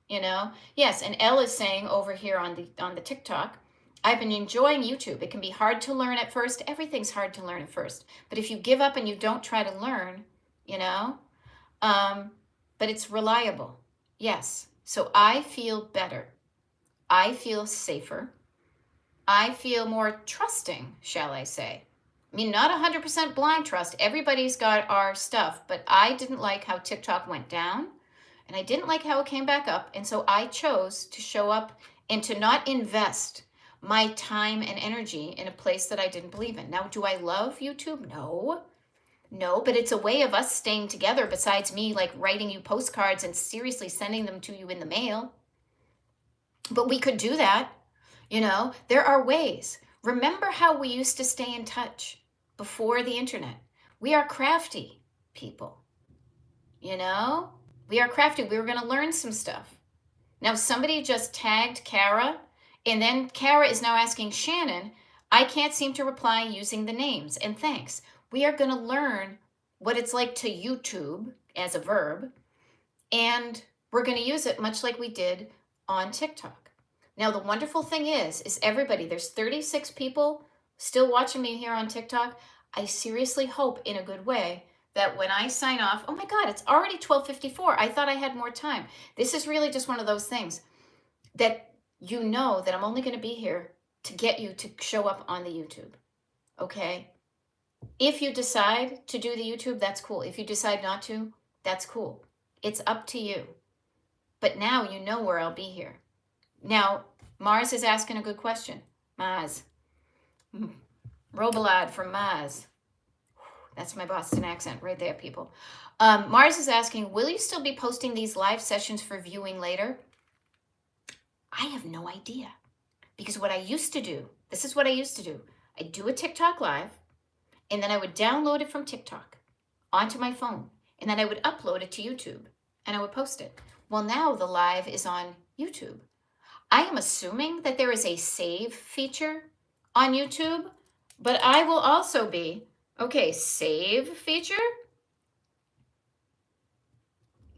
You know? Yes, and Elle is saying over here on the TikTok, I've been enjoying YouTube. It can be hard to learn at first. Everything's hard to learn at first. But if you give up and you don't try to learn, you know, but it's reliable. Yes. So I feel better. I feel safer. I feel more trusting, shall I say. I mean, not 100% blind trust. Everybody's got our stuff, but I didn't like how TikTok went down, and I didn't like how it came back up. And so I chose to show up and to not invest my time and energy in a place that I didn't believe in. Now, do I love YouTube? No, but it's a way of us staying together besides me like writing you postcards and seriously sending them to you in the mail. But we could do that. You know, there are ways. Remember how we used to stay in touch before the internet? We are crafty people. You know, we are crafty. We were going to learn some stuff. Now, somebody just tagged Kara, and then Kara is now asking Shannon, I can't seem to reply using the names, and thanks. We are going to learn what it's like to YouTube as a verb, and we're going to use it much like we did on TikTok. Now, the wonderful thing is everybody, there's 36 people still watching me here on TikTok. I seriously hope in a good way that when I sign off, oh my God, it's already 12:54. I thought I had more time. This is really just one of those things that you know that I'm only going to be here to get you to show up on the YouTube. Okay? If you decide to do the YouTube, that's cool. If you decide not to, that's cool. It's up to you. But now you know where I'll be here. Now, Mars is asking a good question. Mars. Robalad from Mars. That's my Boston accent right there, people. Mars is asking, will you still be posting these live sessions for viewing later? I have no idea. Because what I used to do, this is what I used to do. I'd do a TikTok live, and then I would download it from TikTok onto my phone, and then I would upload it to YouTube, and I would post it. Well, now the live is on YouTube. I am assuming that there is a save feature on YouTube, but I will also be, okay, save feature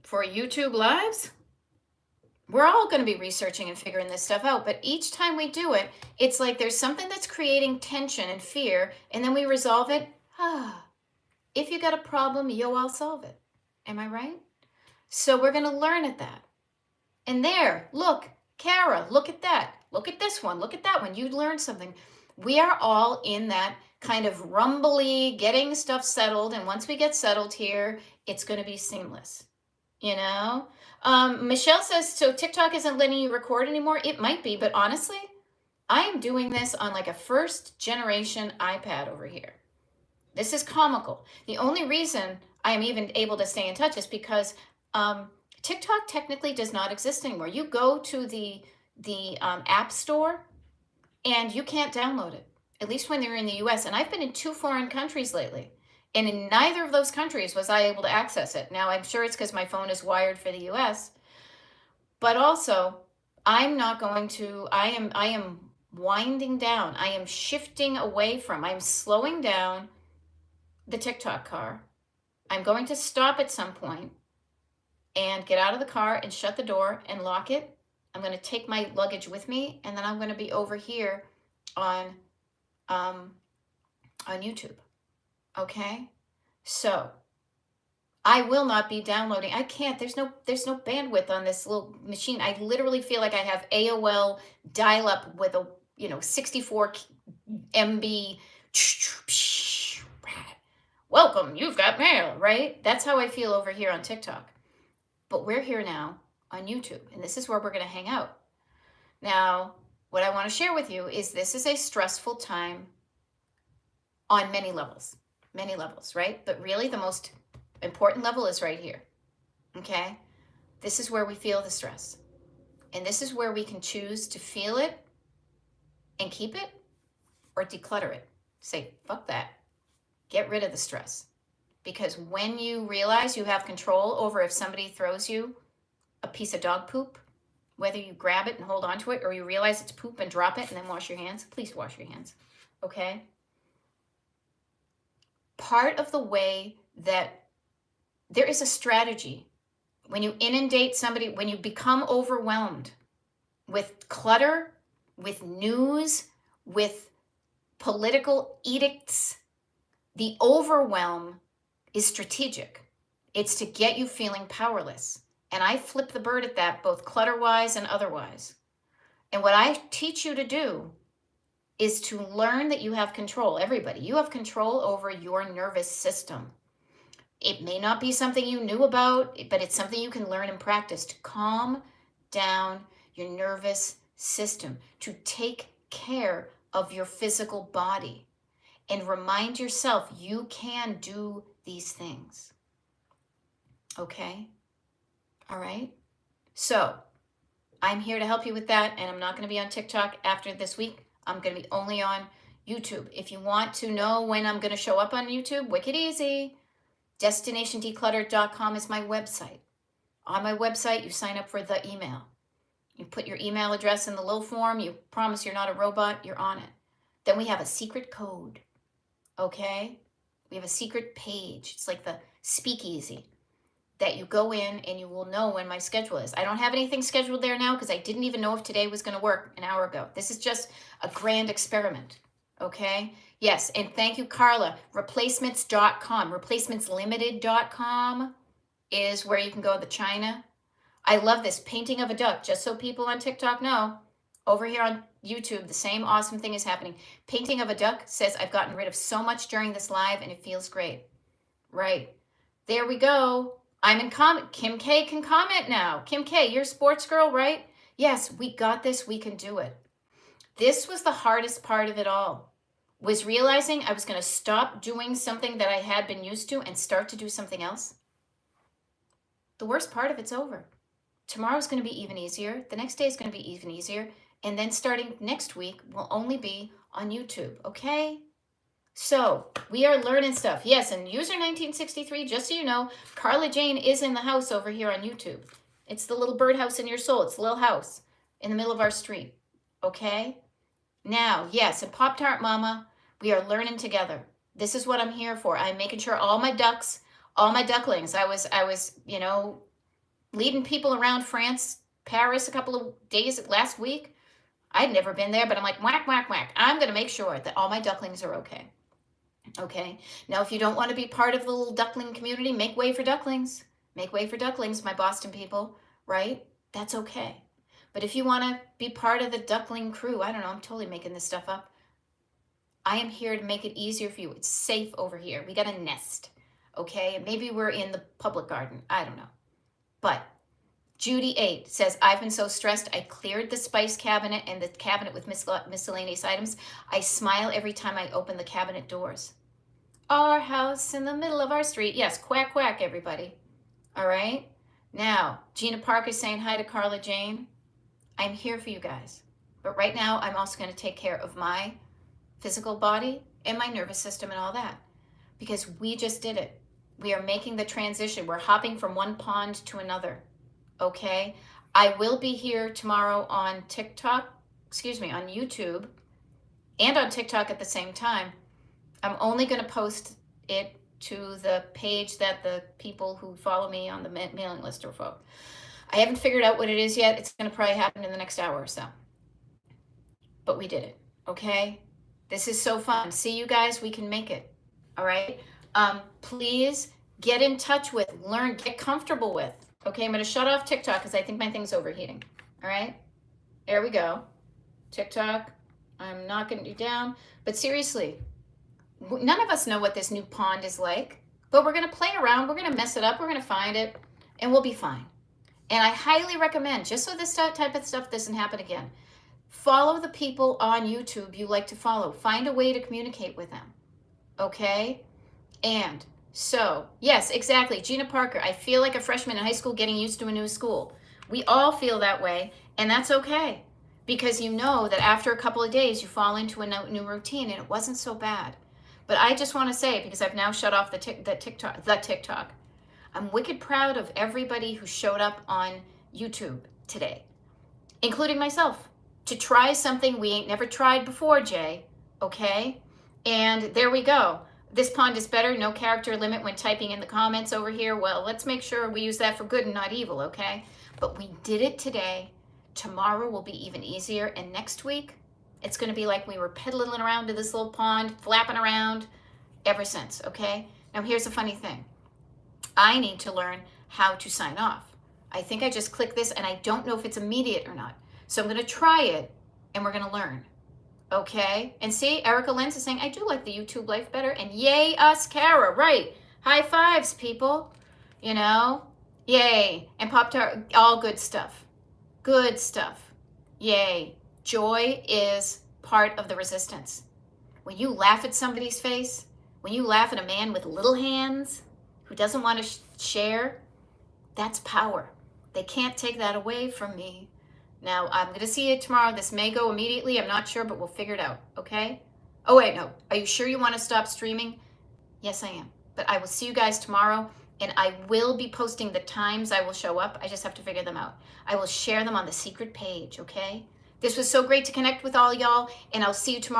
for YouTube lives? We're all going to be researching and figuring this stuff out, but each time we do it, it's like there's something that's creating tension and fear, and then we resolve it. If you got a problem, I'll solve it. Am I right? So we're going to learn at that. And there, look, Kara, look at that. Look at this one. Look at that one. You learned something. We are all in that kind of rumbly, getting stuff settled, and once we get settled here, it's going to be seamless. You know? Michelle says, so TikTok isn't letting you record anymore? It might be, but honestly, I am doing this on like a first generation iPad over here. This is comical. The only reason I am even able to stay in touch is because TikTok technically does not exist anymore. You go to the App Store and you can't download it, at least when they're in the US. And I've been in 2 foreign countries lately. And in neither of those countries was I able to access it. Now, I'm sure it's because my phone is wired for the US. But also, I'm not going to, I am winding down. I am shifting away from, I'm slowing down the TikTok car. I'm going to stop at some point and get out of the car and shut the door and lock it. I'm going to take my luggage with me, and then I'm going to be over here on YouTube. Okay, so I will not be downloading. I can't. There's no bandwidth on this little machine. I literally feel like I have AOL dial up with a 64 MB. Welcome, you've got mail, right? That's how I feel over here on TikTok. But we're here now on YouTube, and this is where we're going to hang out. Now, what I want to share with you is this is a stressful time on many levels, right? But really, the most important level is right here. Okay? This is where we feel the stress. And this is where we can choose to feel it and keep it or declutter it. Say, fuck that. Get rid of the stress. Because when you realize you have control over if somebody throws you a piece of dog poop, whether you grab it and hold on to it or you realize it's poop and drop it and then wash your hands, please wash your hands. Okay? Part of the way that there is a strategy when you inundate somebody, when you become overwhelmed with clutter, with news, with political edicts, the overwhelm is strategic. It's to get you feeling powerless. And I flip the bird at that, both clutter-wise and otherwise. And what I teach you to do is to learn that you have control. Everybody, you have control over your nervous system. It may not be something you knew about, but it's something you can learn and practice to calm down your nervous system, to take care of your physical body, and remind yourself you can do these things. Okay? All right? So, I'm here to help you with that, and I'm not going to be on TikTok after this week. I'm going to be only on YouTube. If you want to know when I'm going to show up on YouTube, wicked easy. DestinationDecluttered.com is my website. On my website, you sign up for the email. You put your email address in the little form. You promise you're not a robot. You're on it. Then we have a secret code. Okay? We have a secret page. It's like the speakeasy that you go in and you will know when my schedule is. I don't have anything scheduled there now because I didn't even know if today was going to work an hour ago. This is just a grand experiment. Okay? Yes, and thank you, Carla. Replacements.com, replacementslimited.com is where you can go to China. I love this painting of a duck, just so people on TikTok know. Over here on YouTube, the same awesome thing is happening. Painting of a duck says, I've gotten rid of so much during this live and it feels great. Right. There we go. I'm in comment. Kim K can comment now. Kim K, you're a sports girl, right? Yes, we got this. We can do it. This was the hardest part of it all, was realizing I was going to stop doing something that I had been used to and start to do something else. The worst part of it's over. Tomorrow's going to be even easier. The next day is going to be even easier. And then starting next week will only be on YouTube, okay? So we are learning stuff. Yes, and user 1963, just so you know, Carla Jane is in the house over here on YouTube. It's the little birdhouse in your soul. It's the little house in the middle of our street, okay? Now, yes, and Pop-Tart Mama, we are learning together. This is what I'm here for. I'm making sure all my ducks, all my ducklings, I was, leading people around France, Paris a couple of days last week. I'd never been there, but I'm like, whack, whack, whack. I'm going to make sure that all my ducklings are okay. Okay. Now, if you don't want to be part of the little duckling community, make way for ducklings. Make way for ducklings, my Boston people, right? That's okay. But if you want to be part of the duckling crew, I don't know, I'm totally making this stuff up. I am here to make it easier for you. It's safe over here. We got a nest, okay? Maybe we're in the public garden. I don't know. But Judy 8 says, I've been so stressed. I cleared the spice cabinet and the cabinet with miscellaneous items. I smile every time I open the cabinet doors. Our house in the middle of our street. Yes, quack, quack, everybody. All right? Now, Gina Parker saying hi to Carla Jane. I'm here for you guys. But right now, I'm also going to take care of my physical body and my nervous system and all that. Because we just did it. We are making the transition. We're hopping from one pond to another. Okay? I will be here tomorrow on on YouTube and on TikTok at the same time. I'm only going to post it to the page that the people who follow me on the mailing list are for. I haven't figured out what it is yet. It's going to probably happen in the next hour or so. But we did it, okay? This is so fun. See you guys, we can make it, all right? Please get in touch with, learn, get comfortable with. Okay, I'm going to shut off TikTok because I think my thing's overheating. All right, there we go. TikTok, I'm knocking you down. But seriously, none of us know what this new pond is like, but we're going to play around. We're going to mess it up. We're going to find it, and we'll be fine. And I highly recommend, just so this type of stuff doesn't happen again, follow the people on YouTube you like to follow. Find a way to communicate with them. Okay? And so, yes, exactly. Gina Parker, I feel like a freshman in high school getting used to a new school. We all feel that way, and that's okay. Because you know that after a couple of days, you fall into a new routine, and it wasn't so bad. But I just want to say, because I've now shut off the TikTok, I'm wicked proud of everybody who showed up on YouTube today, including myself, to try something we ain't never tried before, Jay, okay? And there we go. This pond is better, no character limit when typing in the comments over here. Well, let's make sure we use that for good and not evil, okay? But we did it today. Tomorrow will be even easier, and next week, it's going to be like we were pedaling around to this little pond, flapping around ever since, okay? Now, here's the funny thing. I need to learn how to sign off. I think I just click this, and I don't know if it's immediate or not. So I'm going to try it, and we're going to learn, okay? And see, Erica Lenz is saying, I do like the YouTube life better, and yay us, Kara, right? High fives, people, you know? Yay. And Pop-Tart, all good stuff. Good stuff. Yay. Joy is part of the resistance. When you laugh at somebody's face, when you laugh at a man with little hands who doesn't want to share, that's power. They can't take that away from me. Now, I'm going to see you tomorrow. This may go immediately. I'm not sure, but we'll figure it out, okay? Oh, wait, no. Are you sure you want to stop streaming? Yes, I am. But I will see you guys tomorrow, and I will be posting the times I will show up. I just have to figure them out. I will share them on the secret page, okay? This was so great to connect with all y'all, and I'll see you tomorrow.